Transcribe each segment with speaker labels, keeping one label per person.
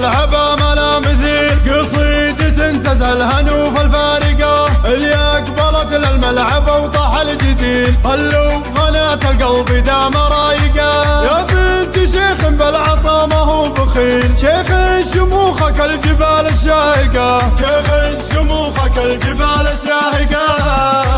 Speaker 1: الملعب ما لا مثيل، قصيدة تزهلها نوف الفارقة اللي اقبلت للملعب وطاح الجديد، خلوا غناة القلب دام رايقة. يا بنت شيخ بالعطا ما هو بخيل، شيخ شموخك الجبال الشاهقة، شيخ شموخك الجبال الشاهقة.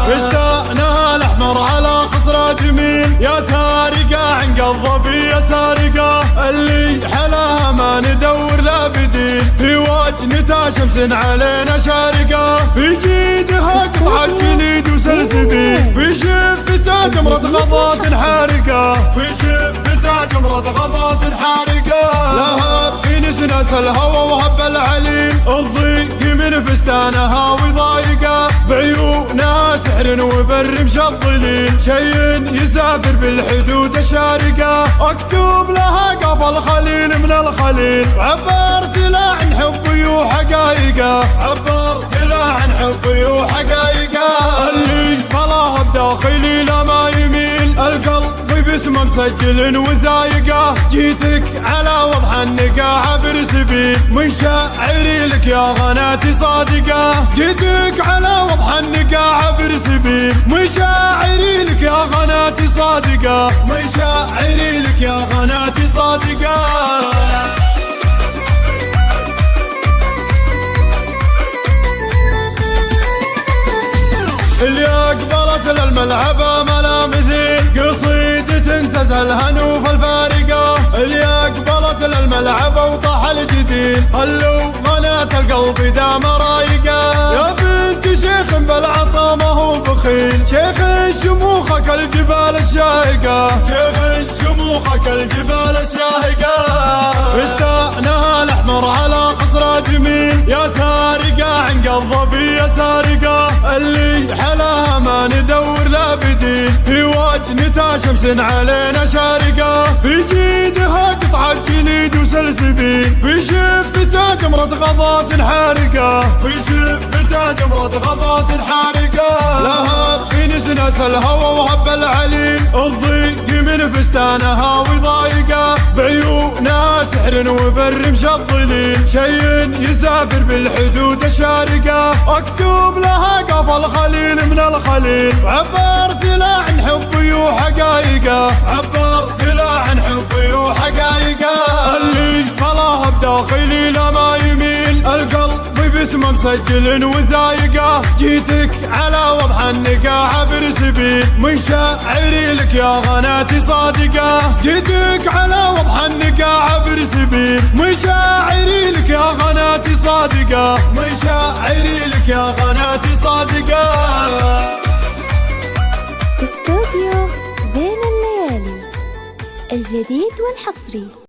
Speaker 1: فستانها الاحمر على خصرة جميل، يا سارقة عن الظبي يا سارقة اللي حلاها ما ندور لا بديل، في وجنتها شمس علينا شارقة، في جيدها قطعة جليد وسلسبيل، في شفتها جمرة غضات حارقة، في شفتها جمرة غضات حارقة. لها في نسنس الهوى وهب العليل، الضيق من فستانها وضايقة، بعيونها سحر وبر مشظلين، شي يسافر بالحدود الشارقة. اكتب لها قبل خليل من الخليل، عبرت له عن حبي وحقايقه، عبرت له عن حبي وحقايقه. اللي طلعها بداخلي لا ما يميل، القلب باسمه مسجل وثايقه، جيتك على وضح النقاع برسبيل، من شاعري لك يا غناتي صادقه، جيتك على وضح النقاع برسبيل، من شاعري لك يا غناتي صادقه، من شاعري لك يا غناتي صادقه. اللي اقبلت للملعب ما لا مثيل، قصيدة تزهلها نوف الفارقة اللي اقبلت للملعب وطاح الجديد، خلوا غناة القلب دام رايقة. يا بنت شيخ بالعطا ما هو بخيل، شيخ شموخك الجبال الشاهقة، شيخ شموخك الجبال الشاهقة. فستانها الاحمر على خصرة جميل، يا سارقة عن الظبي يا سارقة اللي حلاها ما ندور لا بديل، في وجنتها شمس علينا شارقة، في جيدها قطعة جليد وسلسبيل، في شفتها جمرة غضات حارقة، في شفتها جمرة غضات حارقة. لها في نسنس الهوى وهب العليل، الضيق من فستانها وضايقة، بعيونها سحر وبر مشظلين، شي يسافر بالحدود الشارقة. اكتب لها قبل خليل من الخليل، عبرت له عن حبي وحقايقه، عبرت له عن حبي وحقايقه. اللي طلعها بداخلي لا ما يميل، القلب باسمه مسجل وثايقه، جيتك على وضح النقاع برسبيل، من شاعري لك يا غناتي صادقه، جيتك على وضح النقاع برسبيل، من شاعري لك يا غناتي صادقه، من شاعري لك يا غناتي صادقه.
Speaker 2: استوديو زين الليالي الجديد والحصري.